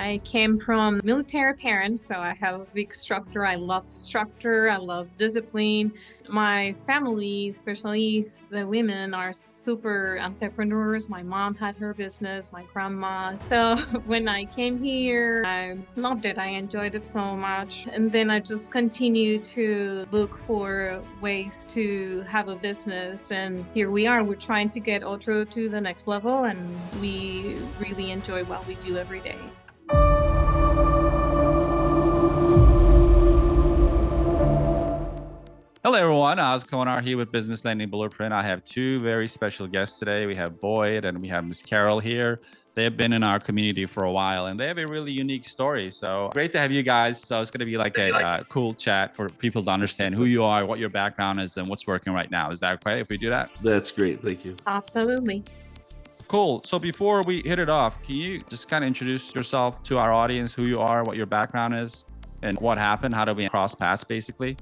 I came from military parents, so I have a big structure. I love discipline. My family, especially the women, are super entrepreneurs. My mom had her business, my grandma. So when I came here, I loved it. I enjoyed it so much. And then I just continued to look for ways to have a business. And here we are. We're trying to get Otro to the next level, and we really enjoy what we do every day. Hello, everyone. I was Konar here with Business Landing Blueprint. I have two very special guests today. We have Boyd and we have Miss Carol here. They have been in our community for a while and they have a really unique story. So great to have you guys. So it's going to be like a cool chat for people to understand who you are, what your background is, and what's working right now. Is that okay if we do that? That's great. Thank you. Absolutely. Cool. So before we hit it off, can you just kind of introduce yourself to our audience, who you are, what your background is, and what happened? How did we cross paths, basically?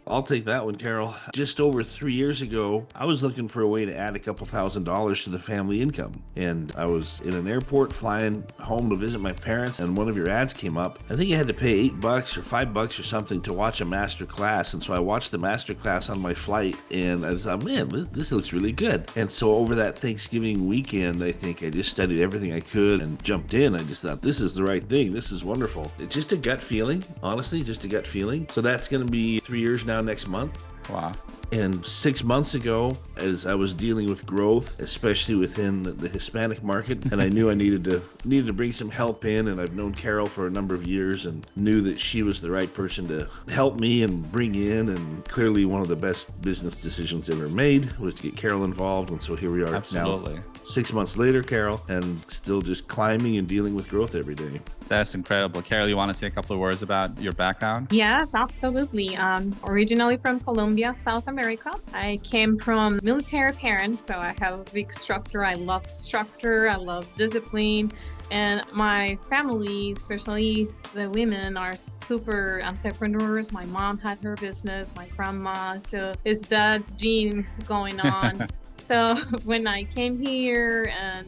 I'll take that one, Carol. Just over 3 years ago, I was looking for a way to add a couple $1,000s to the family income. And I was in an airport flying home to visit my parents, and one of your ads came up. I think you had to pay $8 or $5 or something to watch a master class. And so I watched the master class on my flight, and I thought, man, this looks really good. And so over that Thanksgiving weekend, I think I just studied everything I could and jumped in. I just thought, this is the right thing. This is wonderful. It's just a gut feeling, honestly, just a gut feeling. So that's going to be 3 years now next month. Wow. And 6 months ago, as I was dealing with growth, especially within the Hispanic market, and I knew I needed to bring some help in, and I've known Carol for a number of years and knew that she was the right person to help me and bring in, and clearly one of the best business decisions ever made was to get Carol involved. And so here we are. Absolutely. Now 6 months later, Carol, and still just climbing and dealing with growth every day. That's incredible. Carol, you want to say a couple of words about your background? Yes, absolutely. Originally from Colombia, South America. I came from military parents, so I have a big structure. I love discipline. And my family, especially the women, are super entrepreneurs. My mom had her business, my grandma. So it's that gene going on. So when I came here and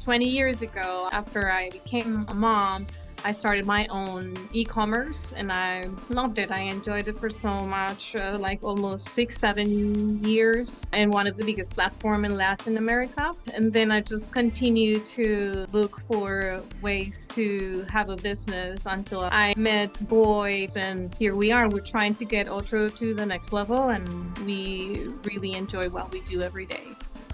20 years ago, after I became a mom, I started my own e-commerce and I loved it. I enjoyed it for so much, like almost 6-7 years, and one of the biggest platforms in Latin America. And then I just continued to look for ways to have a business until I met Boyd, and here we are. We're trying to get Otro to the next level, and we really enjoy what we do every day.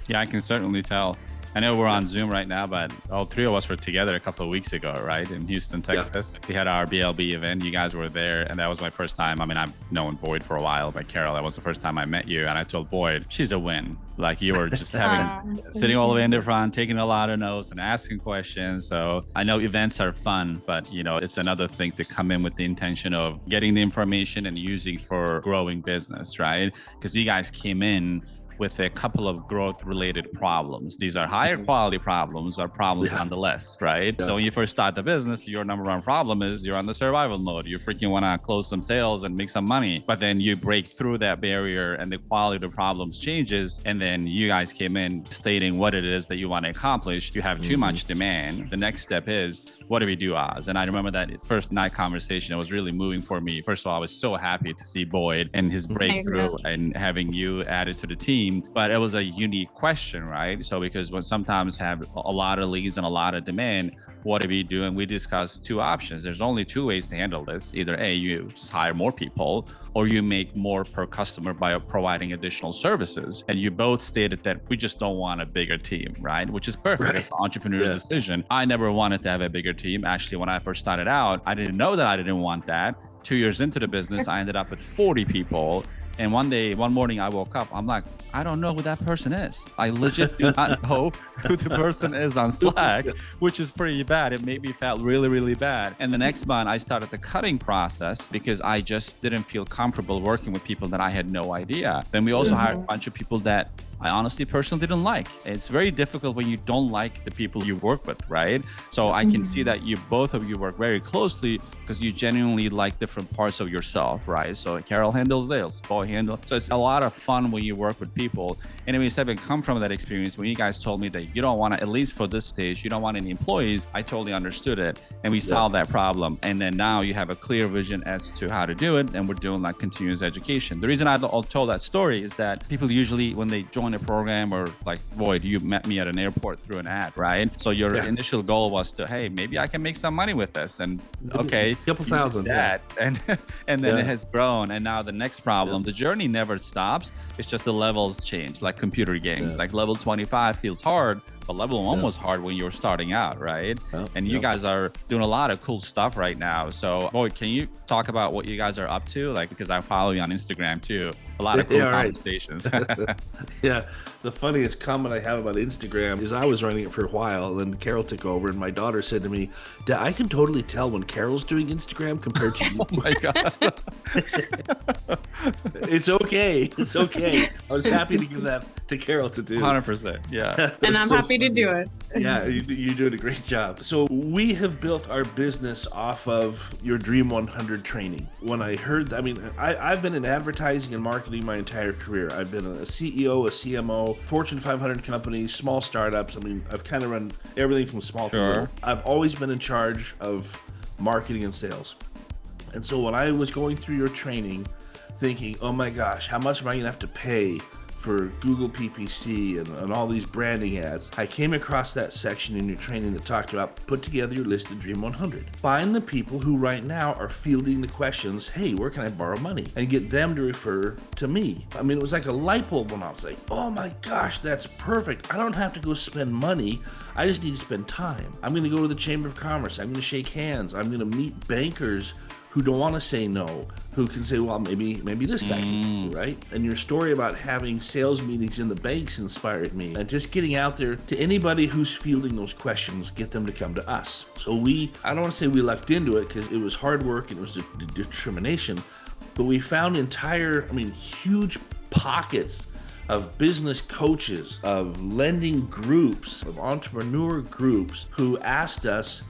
Yeah, I can certainly tell. I know we're on Zoom right now, but all three of us were together a couple of weeks ago, right? In Houston, Texas. Yeah. We had our BLB event. You guys were there. And that was my first time. I mean, I've known Boyd for a while, but Carol, that was the first time I met you. And I told Boyd, she's a win. Like you were just sitting all the way in the front, taking a lot of notes and asking questions. So I know events are fun, but it's another thing to come in with the intention of getting the information and using for growing business, right? Because you guys came in with a couple of growth-related problems. These are higher quality problems, but problems nonetheless, right? Yeah. So when you first start the business, your number one problem is you're on the survival mode. You freaking want to close some sales and make some money, but then you break through that barrier and the quality of the problems changes. And then you guys came in stating what it is that you want to accomplish. You have too much demand. The next step is, what do we do, Oz? And I remember that first night conversation, it was really moving for me. First of all, I was so happy to see Boyd and his breakthrough and having you added to the team. But it was a unique question, right? So because when sometimes have a lot of leads and a lot of demand, what do we do? And we discussed two options. There's only two ways to handle this. Either A, you just hire more people, or you make more per customer by providing additional services. And you both stated that we just don't want a bigger team, right? Which is perfect. Right. It's the entrepreneur's decision. I never wanted to have a bigger team. Actually, when I first started out, I didn't know that I didn't want that. 2 years into the business, I ended up with 40 people. And one morning I woke up, I'm like, I don't know who that person is. I legit do not know who the person is on Slack, which is pretty bad. It made me feel really, really bad. And the next month I started the cutting process because I just didn't feel comfortable working with people that I had no idea. Then we also hired a bunch of people that I honestly personally didn't like. It's very difficult when you don't like the people you work with, right? So I can see that both of you work very closely because you genuinely like different parts of yourself, right? So Carol handles sales, Boyd handle. So it's a lot of fun when you work with people. Anyways, having come from that experience, when you guys told me that you don't want to, at least for this stage, you don't want any employees, I totally understood it. And we solved that problem. And then now you have a clear vision as to how to do it. And we're doing like continuous education. The reason I told that story is that people usually, when they join a program, or like, Boyd, you met me at an airport through an ad, right? So your initial goal was to, hey, maybe I can make some money with this. And okay, a couple thousand. That. And then it has grown. And now the next problem, the journey never stops. It's just the levels change, like computer games. Like level 25 feels hard, but level 1 was hard when you were starting out, right? And you guys are doing a lot of cool stuff right now. So, Boyd, can you talk about what you guys are up to? Like, because I follow you on Instagram too. A lot of cool conversations. Yeah. The funniest comment I have about Instagram is I was running it for a while, and then Carol took over, and my daughter said to me, Dad, I can totally tell when Carol's doing Instagram compared to you. Oh my God. It's okay. It's okay. I was happy to give that to Carol to do. 100%. Yeah. And I'm happy to do it. Yeah, you're doing a great job. So we have built our business off of your Dream 100 training. When I heard, I've been in advertising and marketing my entire career. I've been a CEO, a CMO, Fortune 500 companies, small startups. I've kind of run everything from small to big. I've always been in charge of marketing and sales. And so when I was going through your training, thinking, oh my gosh, how much am I going to have to pay for Google PPC and all these branding ads, I came across that section in your training that talked about put together your list of Dream 100. Find the people who right now are fielding the questions, hey, where can I borrow money? And get them to refer to me. It was like a light bulb when I was like, oh my gosh, that's perfect. I don't have to go spend money. I just need to spend time. I'm going to go to the Chamber of Commerce. I'm going to shake hands. I'm going to meet bankers who don't want to say no, who can say, well, maybe this guy can, right? And your story about having sales meetings in the banks inspired me. And just getting out there to anybody who's fielding those questions, get them to come to us. So I don't want to say we lucked into it, because it was hard work and it was determination, but we found huge pockets of business coaches, of lending groups, of entrepreneur groups who asked us,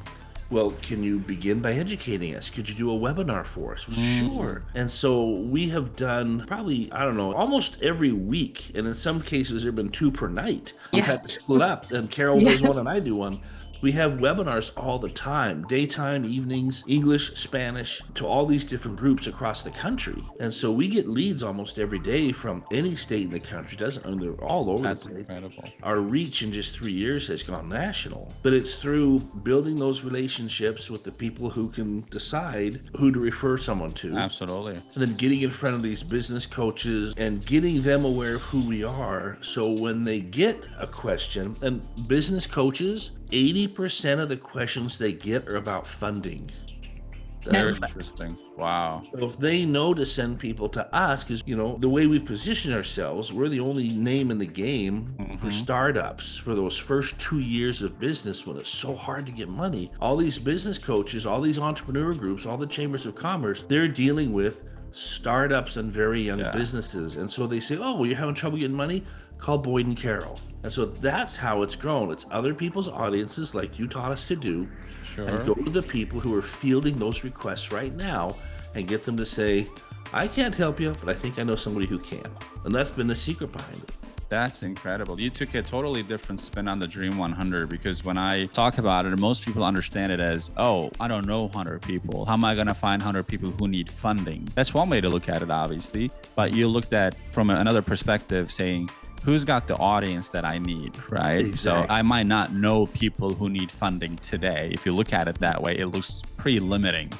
well, can you begin by educating us? Could you do a webinar for us? Sure. And so we have done probably, almost every week. And in some cases, there have been 2 per night. We've had to split up, and Carol does one and I do one. We have webinars all the time, daytime, evenings, English, Spanish, to all these different groups across the country. And so we get leads almost every day from any state in the country. They're all over. That's incredible. Our reach in just 3 years has gone national. But it's through building those relationships with the people who can decide who to refer someone to. Absolutely. And then getting in front of these business coaches and getting them aware of who we are. So when they get a question, and business coaches, 80% of the questions they get are about funding. Very interesting. Wow. So if they know to send people to us, because, the way we've positioned ourselves, we're the only name in the game for startups for those first 2 years of business when it's so hard to get money. All these business coaches, all these entrepreneur groups, all the chambers of commerce, they're dealing with startups and very young businesses. And so they say, oh, well, you're having trouble getting money? Call Boyd and Carol. And so that's how it's grown. It's other people's audiences, like you taught us to do, and go to the people who are fielding those requests right now and get them to say, I can't help you, but I think I know somebody who can. And that's been the secret behind it. That's incredible. You took a totally different spin on the Dream 100, because when I talk about it, most people understand it as, oh, I don't know 100 people. How am I going to find 100 people who need funding? That's one way to look at it, obviously. But you looked at from another perspective, saying, who's got the audience that I need, right? Exactly. So I might not know people who need funding today. If you look at it that way, it looks pretty limiting.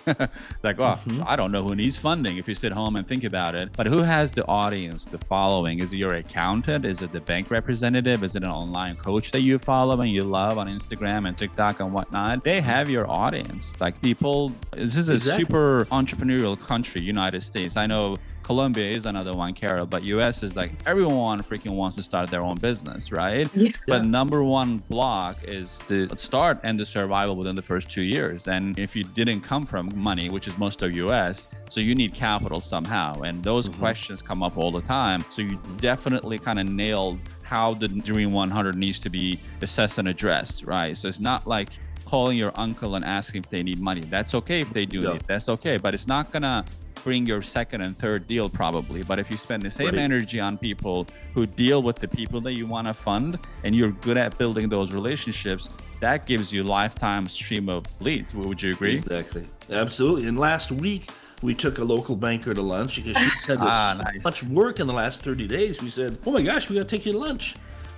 Like, oh, I don't know who needs funding if you sit home and think about it. But who has the audience, the following? Is it your accountant? Is it the bank representative? Is it an online coach that you follow and you love on Instagram and TikTok and whatnot? They have your audience. Like people, this is a super entrepreneurial country, United States. I know Colombia is another one, Carol, but US is like everyone freaking wants to start their own business, right? Yeah. But number one block is the start and the survival within the first 2 years. And if you didn't come from money, which is most of US, so you need capital somehow. And those questions come up all the time. So you definitely kind of nailed how the Dream 100 needs to be assessed and addressed, right? So it's not like calling your uncle and asking if they need money. That's okay if they do need, that's okay, but it's not gonna bring your second and third deal probably. But if you spend the same Right. energy on people who deal with the people that you want to fund, and you're good at building those relationships, that gives you lifetime stream of leads. Would you agree? Exactly. Absolutely. And last week, we took a local banker to lunch because she had so nice. much work in the last 30 days. We said, oh my gosh, we got to take you to lunch.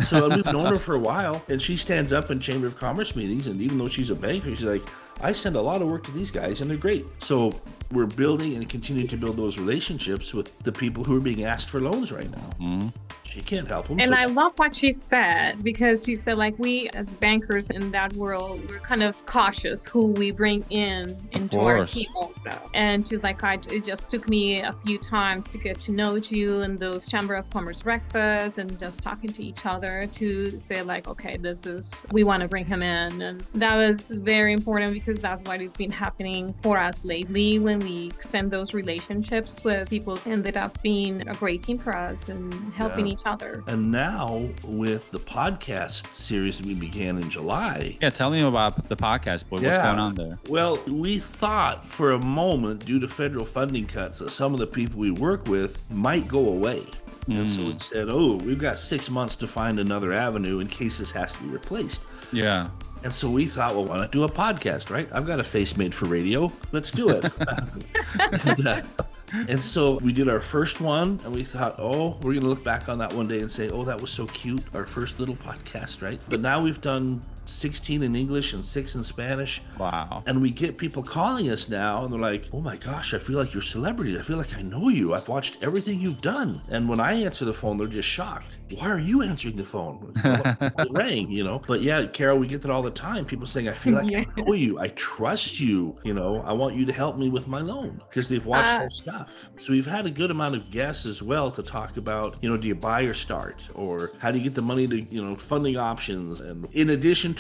So we've known her for a while, and she stands up in Chamber of Commerce meetings, and even though she's a banker, she's like, I send a lot of work to these guys, and they're great. So we're building and continuing to build those relationships with the people who are being asked for loans right now. Mm-hmm. She can't help them. And so I love what she said, because she said, like, we as bankers in that world, we're kind of cautious who we bring into our team also. And she's like, it just took me a few times to get to know you in those Chamber of Commerce breakfasts and just talking to each other to say, like, okay, we want to bring him in. And that was very important, because that's what has been happening for us lately. When we extend those relationships with people, ended up being a great team for us and helping each other. And now with the podcast series that we began in July. Yeah, tell me about the podcast, boy. What's going on there? Well, we thought for a moment, due to federal funding cuts, that some of the people we work with might go away. And so we said, we've got 6 months to find another avenue in case this has to be replaced. Yeah. And so we thought, well, why not do a podcast, right? I've got a face made for radio. Let's do it. And so we did our first one, and we thought, we're going to look back on that one day and say, that was so cute, our first little podcast, right? But now we've done 16 in English and 6 in Spanish. Wow. And we get people calling us now, and they're like, oh my gosh, I feel like you're celebrities. I feel like I know you. I've watched everything you've done. And when I answer the phone, they're just shocked. Why are you answering the phone? It rang, But yeah, Carol, we get that all the time. People saying, I feel like I know you. I trust you. I want you to help me with my loan, because they've watched our stuff. So we've had a good amount of guests as well to talk about, do you buy or start? Or how do you get the money to, funding options? And in addition to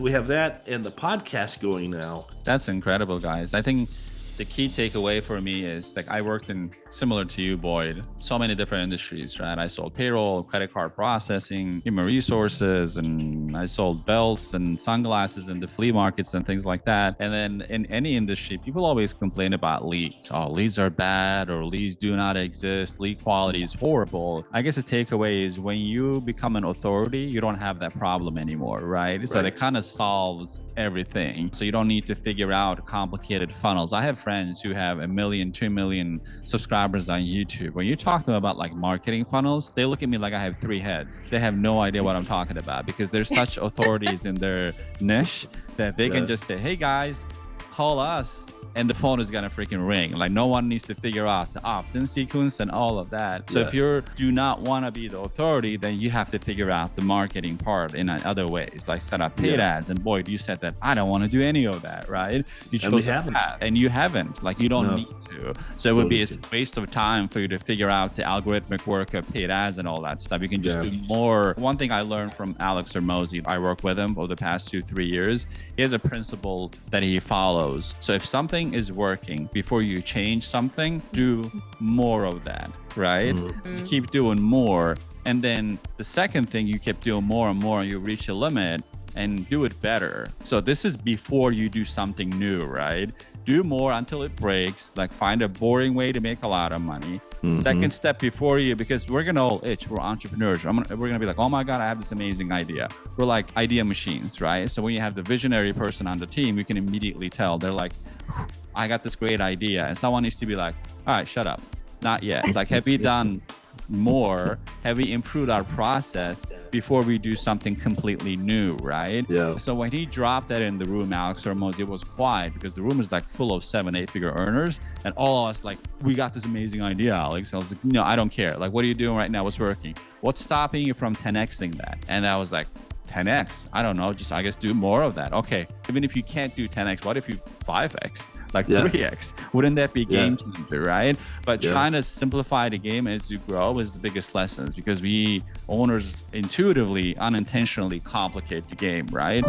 we have that and the podcast going now. That's incredible, guys. I think the key takeaway for me is, like, I worked in, similar to you, Boyd, so many different industries, right? I sold payroll, credit card processing, human resources, and I sold belts and sunglasses in the flea markets and things like that. And then in any industry, people always complain about leads. Leads are bad, or leads do not exist. Lead quality is horrible. I guess the takeaway is, when you become an authority, you don't have that problem anymore, right? So that kind of solves everything. So you don't need to figure out complicated funnels. I have friends who have 1 million, 2 million subscribers on YouTube. When you talk to them about, like, marketing funnels, they look at me like I have 3 heads. They have no idea what I'm talking about, because they're such authorities in their niche that they can just say, hey guys, call us, and the phone is gonna freaking ring. Like, no one needs to figure out the opt-in sequence and all of that. So if you do not want to be the authority, then you have to figure out the marketing part in other ways, like set up paid ads. And Boyd, you said that I don't want to do any of that, right? You chose that, and you haven't. Like, you don't need to. So it would be a waste of time for you to figure out the algorithmic work of paid ads and all that stuff. You can just do more. One thing I learned from Alex Hormozi, I work with him over the past 2-3 years. He has a principle that he follows. So if something is working, before you change something, do more of that, right? So keep doing more. And then the second thing, you keep doing more and more, and you reach a limit, and do it better. So this is before you do something new, right? Do more until it breaks. Like, find a boring way to make a lot of money. Second step before you, because we're gonna all itch. We're entrepreneurs. We're gonna be like, oh my God, I have this amazing idea. We're like idea machines, right? So when you have the visionary person on the team, you can immediately tell. They're like, I got this great idea. And someone needs to be like, all right, shut up. Not yet. Like, have we done more? Have we improved our process before we do something completely new, right? Yeah. So when he dropped that in the room, Alex Hormozi, it was quiet, because the room is like full of 7-8 figure earners, and all of us like, we got this amazing idea, Alex. And I was like, no, I don't care. Like, what are you doing right now? What's working? What's stopping you from 10xing that? And I was like, 10x? I don't know. Just, I guess, do more of that. Okay. Even if you can't do 10x, what if you 5x? Like 3x? Wouldn't that be game changer, right? But trying to simplify the game as you grow is the biggest lessons, because we owners intuitively, unintentionally complicate the game, right?